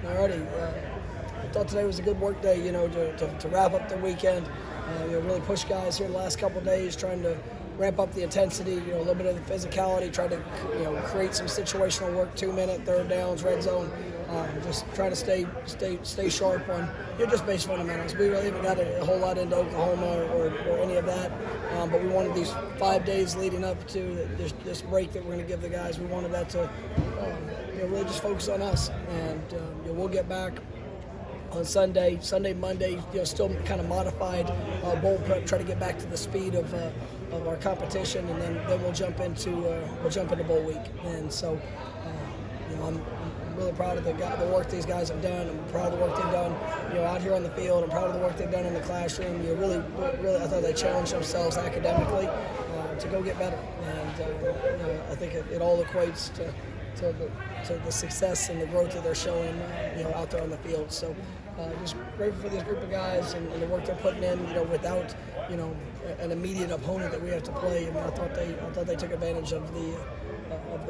Alrighty. I thought today was a good work day, to wrap up the weekend. Really push guys here the last couple of days, trying to ramp up the intensity, a little bit of the physicality, try to, create some situational work, 2-minute, third downs, red zone. Just try to stay sharp on just base fundamentals. We really haven't got a whole lot into Oklahoma or any of that, but we wanted these 5 days leading up to this break that we're going to give the guys. We wanted that to really just focus on us, and we'll get back on Sunday, Monday, still kind of modified bowl prep, try to get back to the speed of our competition, and then we'll jump into bowl week. And so, I'm really proud of the work these guys have done. I'm proud of the work they've done, out here on the field. I'm proud of the work they've done in the classroom. Really, I thought they challenged themselves academically to go get better, and I think it all equates to the success and the growth that they're showing, out there on the field. So, just grateful for this group of guys and the work they're putting in, without, an immediate opponent that we have to play. I thought they took advantage of the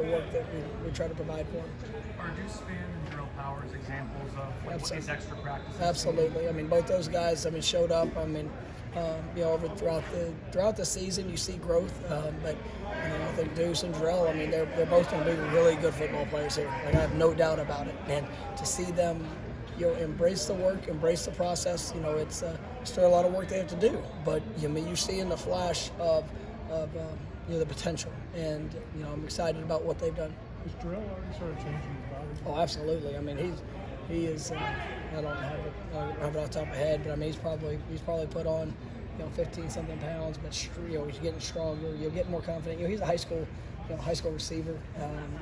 work that we try to provide for them. Are Deuce Spann and Darrell Powers examples of what these extra practices? Absolutely. Both those guys, showed up. Over throughout the season, you see growth. But I think Deuce and Darrell, they're both going to be really good football players here. I have no doubt about it. And to see them, embrace the work, embrace the process. It's still a lot of work they have to do. But you're seeing the flash of the potential, and I'm excited about what they've done. Is Darrell already started changing his body? Oh, absolutely. He is. I don't have it off the top of my head, but he's probably put on 15-something pounds, but he's getting stronger. You'll get more confident. He's a high school receiver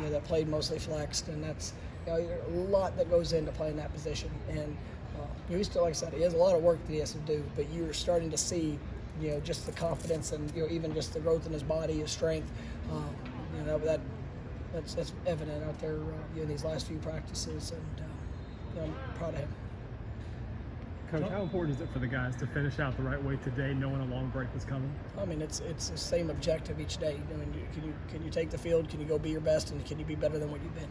that played mostly flexed, and that's a lot that goes into playing that position. And he's still, like I said, he has a lot of work that he has to do, but you're starting to see just the confidence and even just the growth in his body, his strength. That's evident out there in these last few practices, and I'm proud of him. Coach, how important is it for the guys to finish out the right way today, knowing a long break was coming? It's the same objective each day. Can you take the field? Can you go be your best? And can you be better than what you've been?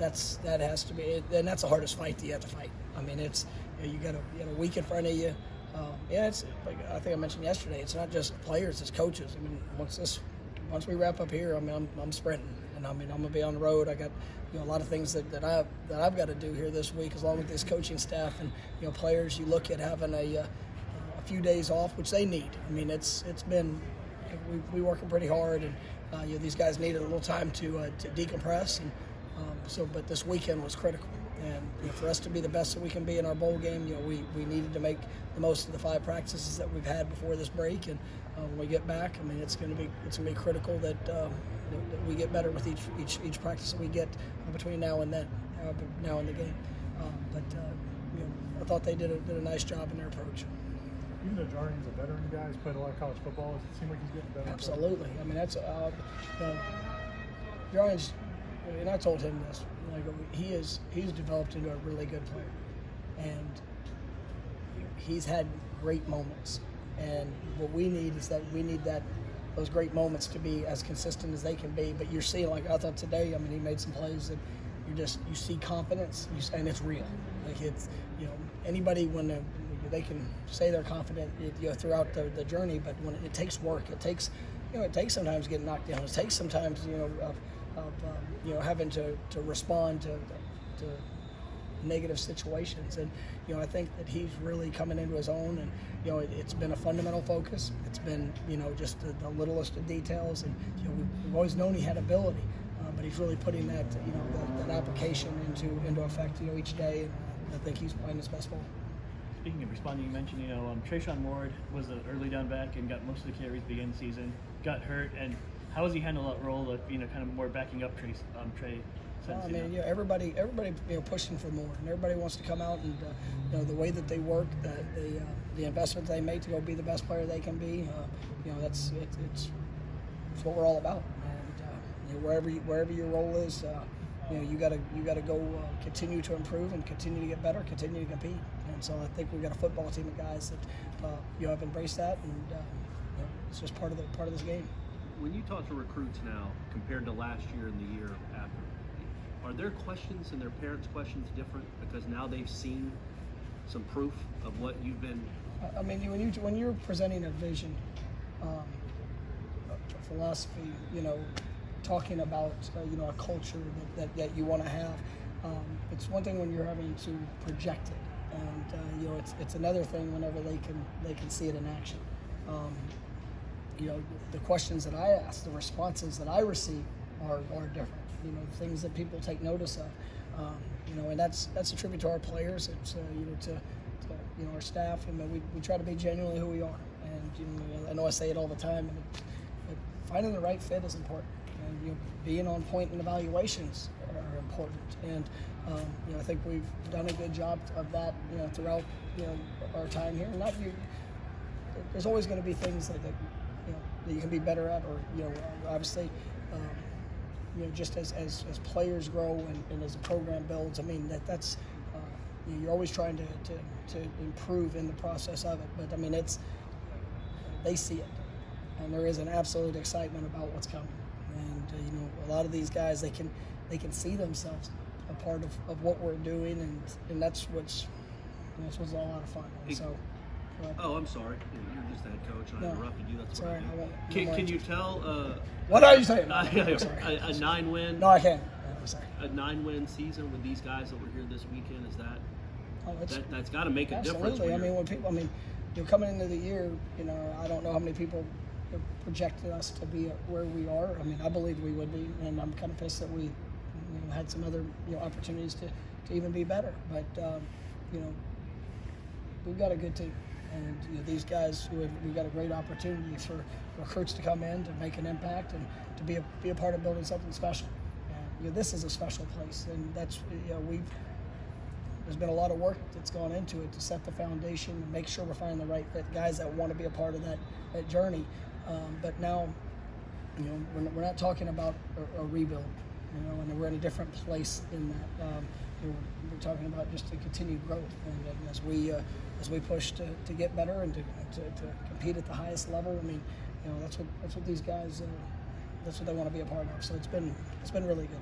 That has to be it, and that's the hardest fight that you have to fight. It's you got a week in front of you. It's like I think I mentioned yesterday. It's not just players; it's coaches. Once we wrap up here, I'm sprinting, and I'm gonna be on the road. I got a lot of things that I've got to do here this week, along with this coaching staff and players. You look at having a few days off, which they need. It's been we working pretty hard, and these guys needed a little time to decompress, and but this weekend was critical. And for us to be the best that we can be in our bowl game, we needed to make the most of the 5 practices that we've had before this break. And when we get back, it's going to be critical that we get better with each practice that we get between now and then, now in the game. I thought they did a nice job in their approach. Even though Jardine's a veteran guy, he's played a lot of college football, does it seem like he's getting better? Absolutely. That's Jardine's. And I told him this. He's developed into a really good player, and he's had great moments. And what we need is those great moments to be as consistent as they can be. But you're seeing, like I thought today. He made some plays that you see confidence, and it's real. It's anybody when they can say they're confident throughout the journey, but when it takes work, it takes sometimes getting knocked down. It takes sometimes of having to respond to negative situations, and I think that he's really coming into his own, and it's been a fundamental focus. It's been just the littlest of details, and we've always known he had ability, but he's really putting that that application into effect each day, and I think he's playing his best ball. Speaking of responding, you mentioned Trayshawn Ward was an early down back and got most of the carries at the beginning of the season, got hurt, and how has he handled that role of kind of more backing up Trey? Everybody pushing for more, and everybody wants to come out, and the way that they work, the investment they make to go be the best player they can be. It's what we're all about. And wherever your role is, you got to go continue to improve and continue to get better, continue to compete. And so I think we've got a football team of guys that have embraced that, and it's just part of this game. When you talk to recruits now compared to last year and the year after, are their questions and their parents' questions different because now they've seen some proof of what you've been? I mean, when you're presenting a vision, a philosophy, talking about a culture that you want to have. It's one thing when you're having to project it, and it's another thing whenever they can see it in action. The questions that I ask, the responses that I receive are different. The things that people take notice of. And that's a tribute to our players. It's to our staff. We try to be genuinely who we are. And I know I say it all the time, but finding the right fit is important. And being on point in evaluations are important. And I think we've done a good job of that. Throughout our time here. There's always going to be things that you can be better at, or obviously. Just as players grow and as the program builds, I mean that's you're always trying to improve in the process of it. But I mean they see it, and there is an absolute excitement about what's coming. And a lot of these guys they can see themselves a part of what we're doing, and that's what's a lot of fun. And so. Oh, I'm sorry. You're just the head coach. I interrupted you. That's what I do. Can you tell? What are you saying? A 9-win. No, I can't. I'm sorry. A 9-win season with these guys that were here this weekend, is that? Oh, that's got to make a difference. Absolutely. I mean, you're coming into the year. I don't know how many people projected us to be where we are. I mean, I believe we would be, and I'm kind of pissed that we had some other opportunities to even be better. But we've got a good team. And these guys, we've got a great opportunity for recruits to come in to make an impact and to be a part of building something special. And this is a special place, and that's there's been a lot of work that's gone into it to set the foundation and make sure we're finding the right fit guys that want to be a part of that journey. But now, we're not talking about a rebuild, and we're in a different place in that. We're talking about just a continued growth, and as we push to get better and to compete at the highest level. I mean, that's what these guys that's what they want to be a part of. So it's been really good.